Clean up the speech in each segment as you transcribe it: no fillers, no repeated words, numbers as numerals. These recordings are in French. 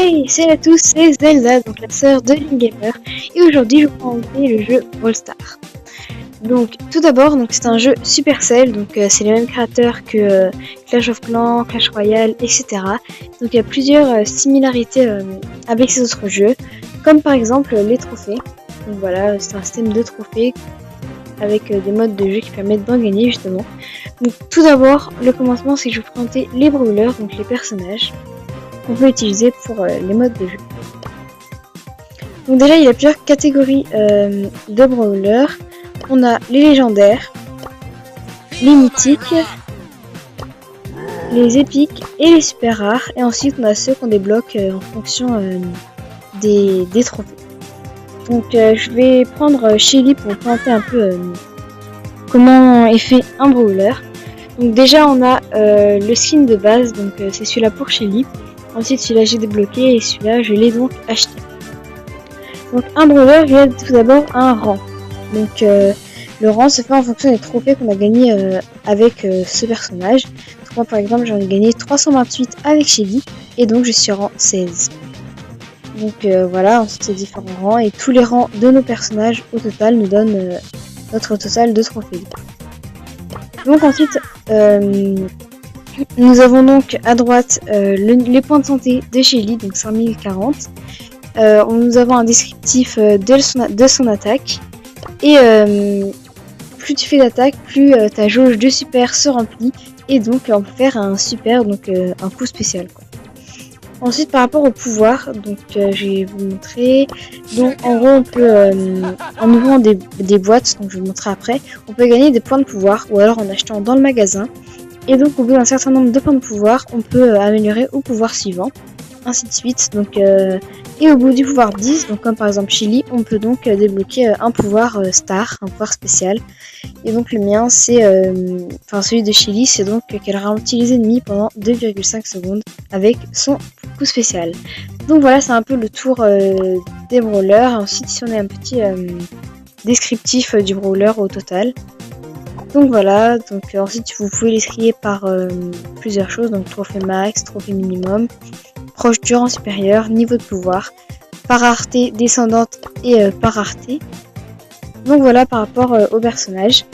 Hey, salut à tous, c'est Zelda, donc la sœur de Gamer, et aujourd'hui je vais vous présenter le jeu Brawl Stars. Donc tout d'abord, c'est un jeu Supercell, donc c'est les mêmes créateurs que Clash of Clans, Clash Royale, etc. Donc il y a plusieurs similarités avec ces autres jeux, comme par exemple les trophées. Donc voilà, c'est un système de trophées avec des modes de jeu qui permettent d'en gagner justement. Donc tout d'abord, le commencement c'est que je vais vous présenter les brawlers, donc les personnages qu'on peut utiliser pour les modes de jeu. Donc déjà il y a plusieurs catégories de brawlers. On a les légendaires, les mythiques, les épiques et les super rares. Et ensuite on a ceux qu'on débloque en fonction des trophées. Donc je vais prendre Shelly pour vous présenter un peu comment est fait un brawler. Donc déjà on a le skin de base, donc c'est celui-là pour Shelly. Ensuite celui-là j'ai débloqué et celui-là je l'ai donc acheté. Donc un brawler vient tout d'abord à un rang. Donc le rang se fait en fonction des trophées qu'on a gagné avec ce personnage. Donc, moi par exemple j'en ai gagné 328 avec Shelly et donc je suis rang 16. Donc voilà, ensuite c'est différents rangs et tous les rangs de nos personnages au total nous donnent notre total de trophées. Donc ensuite nous avons donc à droite les points de santé de Shelly, donc 5040. Nous avons un descriptif de son attaque. Et plus tu fais d'attaque, plus ta jauge de super se remplit. Et donc on peut faire un super, donc un coup spécial, quoi. Ensuite par rapport au pouvoir, donc je vais vous montrer. Donc en gros on peut, en ouvrant des boîtes, donc je vais vous montrer après, on peut gagner des points de pouvoir ou alors en achetant dans le magasin. Et donc au bout d'un certain nombre de points de pouvoir, on peut améliorer au pouvoir suivant, ainsi de suite. Donc et au bout du pouvoir 10, donc comme par exemple Shelly, on peut donc débloquer un pouvoir star, un pouvoir spécial. Et donc le mien c'est, celui de Shelly, c'est donc qu'elle ralentit les ennemis pendant 2,5 secondes avec son coup spécial. Donc voilà, c'est un peu le tour des brawlers. Ensuite ici on a un petit descriptif du brawler au total. Donc voilà, donc ensuite vous pouvez les trier par plusieurs choses, donc trophée max, trophée minimum, proche du rang supérieur, niveau de pouvoir, par rareté descendante et par rareté. Donc voilà par rapport au personnage.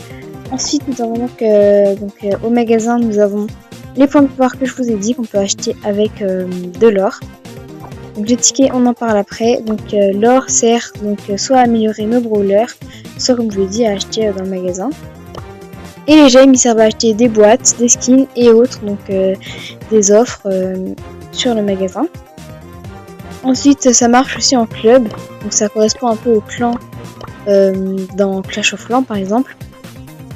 Ensuite nous avons donc au magasin nous avons les points de pouvoir que je vous ai dit qu'on peut acheter avec de l'or. Donc les tickets on en parle après. Donc l'or sert donc soit à améliorer nos brawlers, soit comme je vous l'ai dit à acheter dans le magasin. Et les gemmes ils servent à acheter des boîtes, des skins et autres, donc des offres sur le magasin. Ensuite ça marche aussi en club, donc ça correspond un peu au clan dans Clash of Clans par exemple.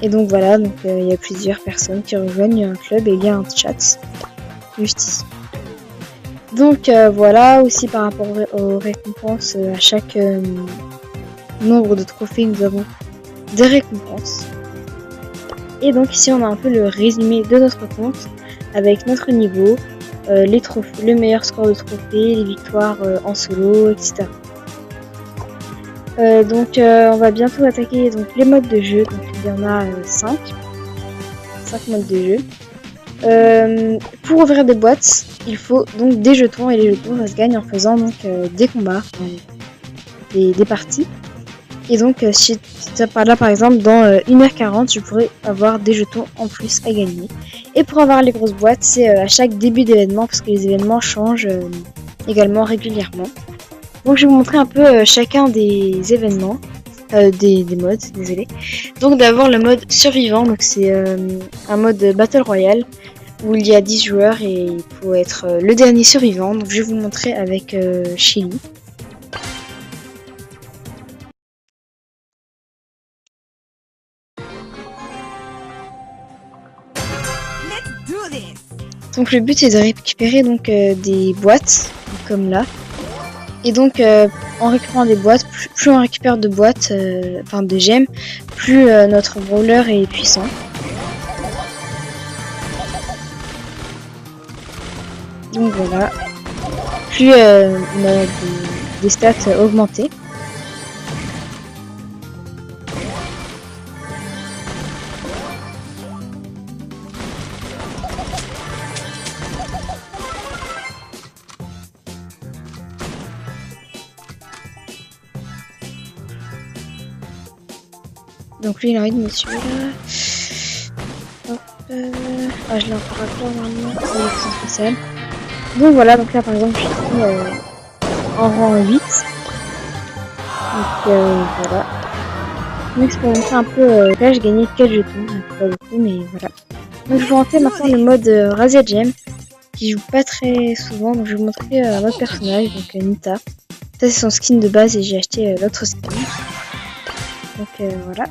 Et donc voilà, donc il y a plusieurs personnes qui rejoignent un club et il y a un chat juste ici. Donc voilà, aussi par rapport aux récompenses, à chaque nombre de trophées nous avons des récompenses. Et donc ici on a un peu le résumé de notre compte avec notre niveau, les trophées, le meilleur score de trophées, les victoires en solo, etc. On va bientôt attaquer donc les modes de jeu. Donc il y en a 5 modes de jeu. Pour ouvrir des boîtes, il faut donc des jetons et les jetons ça se gagne en faisant donc des combats, des parties. Et donc si par là par exemple dans 1h40 je pourrais avoir des jetons en plus à gagner. Et pour avoir les grosses boîtes c'est à chaque début d'événement parce que les événements changent également régulièrement. Donc je vais vous montrer un peu chacun des événements, des modes, désolé. Donc d'abord le mode survivant, donc c'est un mode Battle Royale où il y a 10 joueurs et il faut être le dernier survivant. Donc je vais vous montrer avec Shelly. Donc le but c'est de récupérer donc des boîtes comme là. Et donc en récupérant des boîtes, plus on récupère de boîtes, de gemmes, plus notre brawler est puissant. Donc voilà, plus on a des stats augmentées. Donc lui il a envie de me suivre là. Hop, ah je l'ai encore à quoi normalement. C'est spécial. Donc voilà, donc là par exemple je suis en rang 8. Donc voilà. Donc c'est pour montrer un peu là j'ai gagné 4 jetons, donc pas beaucoup mais voilà. Donc je vais montrer maintenant le mode Razia Gem qui joue pas très souvent, donc je vais vous montrer un autre personnage, donc Nita. Ça c'est son skin de base et j'ai acheté l'autre skin. Donc voilà.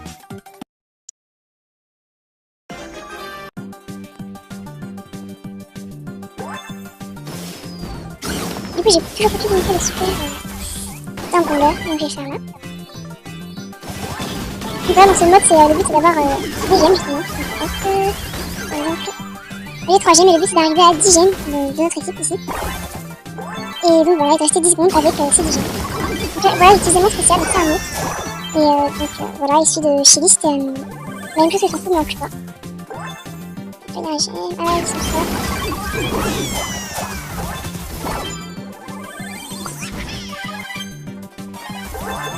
Du coup, j'ai toujours pas pu monter le super d'un brawler, donc je vais faire là. Donc là, dans ce mode, le but c'est d'avoir 2 gemmes justement. Donc hop, par exemple, j'ai 3 gemmes et le but c'est d'arriver à 10 gemmes de notre équipe ici. Et donc voilà, il te restait 10 secondes avec ces 10 gemmes. Donc là, voilà, utiliser mon spécial, donc c'est un autre. Et donc voilà, issu de Shelly, c'était la même chose que sur mais en plus bas. Donc là, il y a la gemme, ah, ils sont forts.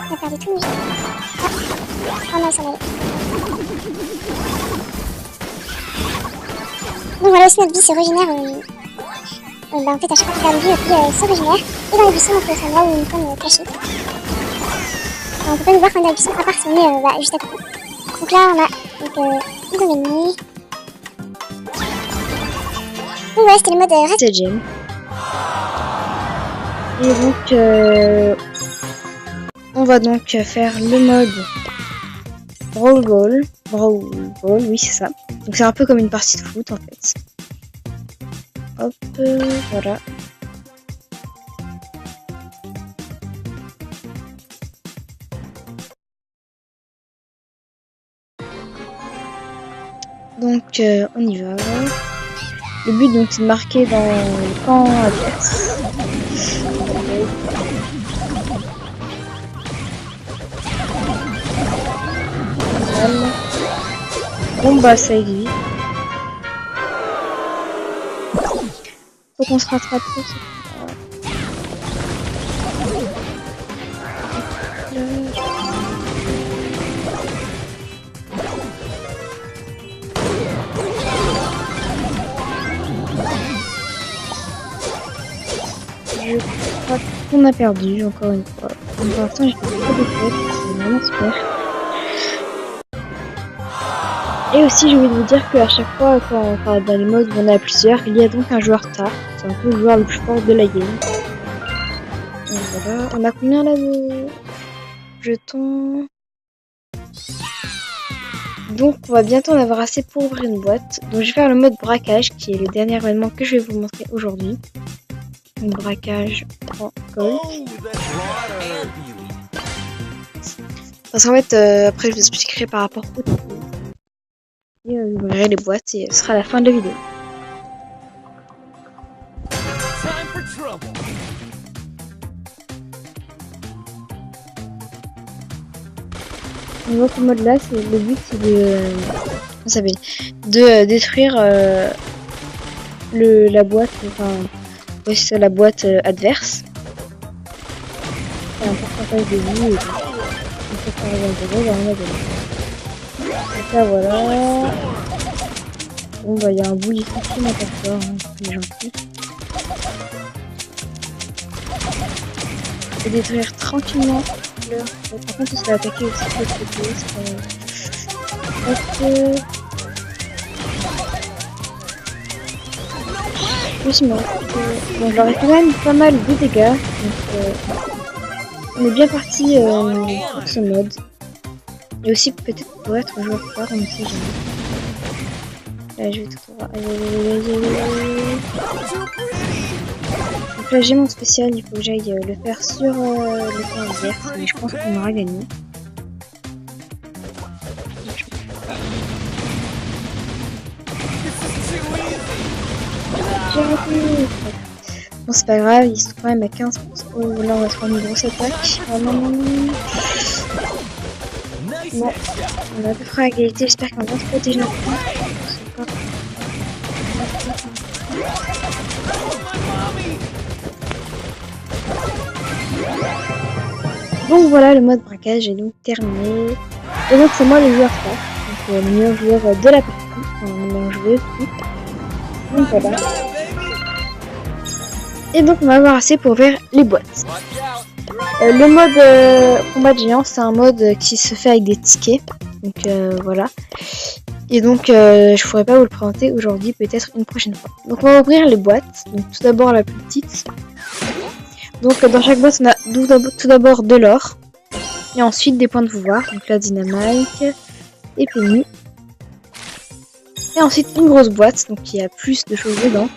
On a perdu tout le jeu. Ah non, ça va aller. Donc voilà, aussi notre vie se régénère. Bah en fait, à chaque fois qu'on perd une vie, notre vie se régénère. Et dans les buissons, on peut faire là où une icône cachée. On peut pas nous voir quand on est dans les buissons, à part si on est juste à côté. Donc là, on a ils ont gagné. Donc voilà, c'était le mode Razia Gem. Et donc on va donc faire le mode Brawl Ball. Brawl Ball, oui c'est ça. Donc c'est un peu comme une partie de foot en fait. Hop, voilà. Donc on y va. Le but donc c'est de marquer dans le camp adverse. Bon bah ça existe. Faut qu'on se rattrape pour ça. Je crois qu'on a perdu encore une fois. Donc, pour l'instant j'ai fait trop de fautes, c'est vraiment super. Et aussi j'ai oublié de vous dire qu'à chaque fois quand on parle dans les modes où on est à plusieurs, il y a donc un joueur tard. C'est un peu le joueur le plus fort de la game. Donc voilà, on a combien là de jetons? Donc on va bientôt en avoir assez pour ouvrir une boîte. Donc je vais faire le mode braquage qui est le dernier événement que je vais vous montrer aujourd'hui. Donc braquage en gold. Parce qu'en fait après je vous expliquerai par rapport au temps. Et j'ouvrirai les boîtes et ce sera la fin de la vidéo. Donc ce mode là, c'est le but c'est de détruire la boîte, enfin ouais, c'est la boîte adverse. C'est un pourcentage de vie et on peut faire un zéro, on a gagné. Donc là voilà. Bon bah il y a un bout ici qui m'a pas peur, hein, c'est gentil. Je vais détruire tranquillement leur. Par contre il se fait attaquer aussi de l'autre côté, c'est hop. Plus mort. Bon je leur ai fait quand même pas mal de dégâts. Donc on est bien parti pour ce mode. Et aussi peut-être pour être joueur fort, on ne sait jamais. Là je vais tout droit. Donc là j'ai mon spécial, il faut que j'aille le faire sur le camp adverse, mais je pense qu'on aura gagné. J'ai raté. Bon c'est pas grave, ils sont quand même à 15%. Oh là on va se prendre une grosse attaque. Oh non non non. Bon, on a à peu près à égalité, j'espère qu'on va bien se protéger notre point. Donc voilà, le mode braquage est donc terminé. Et donc c'est moi le joueur star, donc le meilleur joueur de la partie, enfin le meilleur joueur aussi. Donc voilà. Et donc on va avoir assez pour ouvrir les boîtes. Le mode combat de géant, c'est un mode qui se fait avec des tickets. Donc voilà. Et donc je pourrais pas vous le présenter aujourd'hui, peut-être une prochaine fois. Donc on va ouvrir les boîtes. Donc tout d'abord la plus petite. Donc dans chaque boîte on a tout d'abord de l'or. Et ensuite des points de pouvoir. Donc la dynamite et Penny. Et ensuite une grosse boîte, donc il y a plus de choses dedans.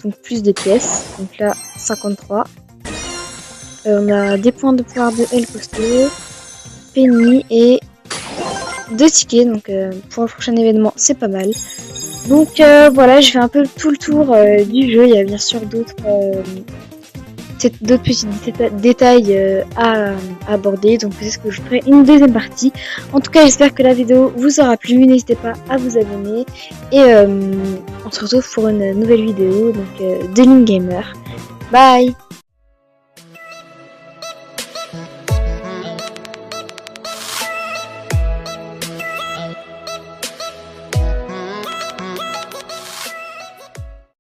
Donc plus de pièces. Donc là 53. On a des points de pouvoir de El Costo, Penny et 2 tickets. Donc pour le prochain événement c'est pas mal. Donc voilà, je fais un peu tout le tour du jeu. Il y a bien sûr d'autres petits détails à aborder, donc peut-être que je ferai une deuxième partie. En tout cas, j'espère que la vidéo vous aura plu. N'hésitez pas à vous abonner et on se retrouve pour une nouvelle vidéo donc de Link Gamer. Bye.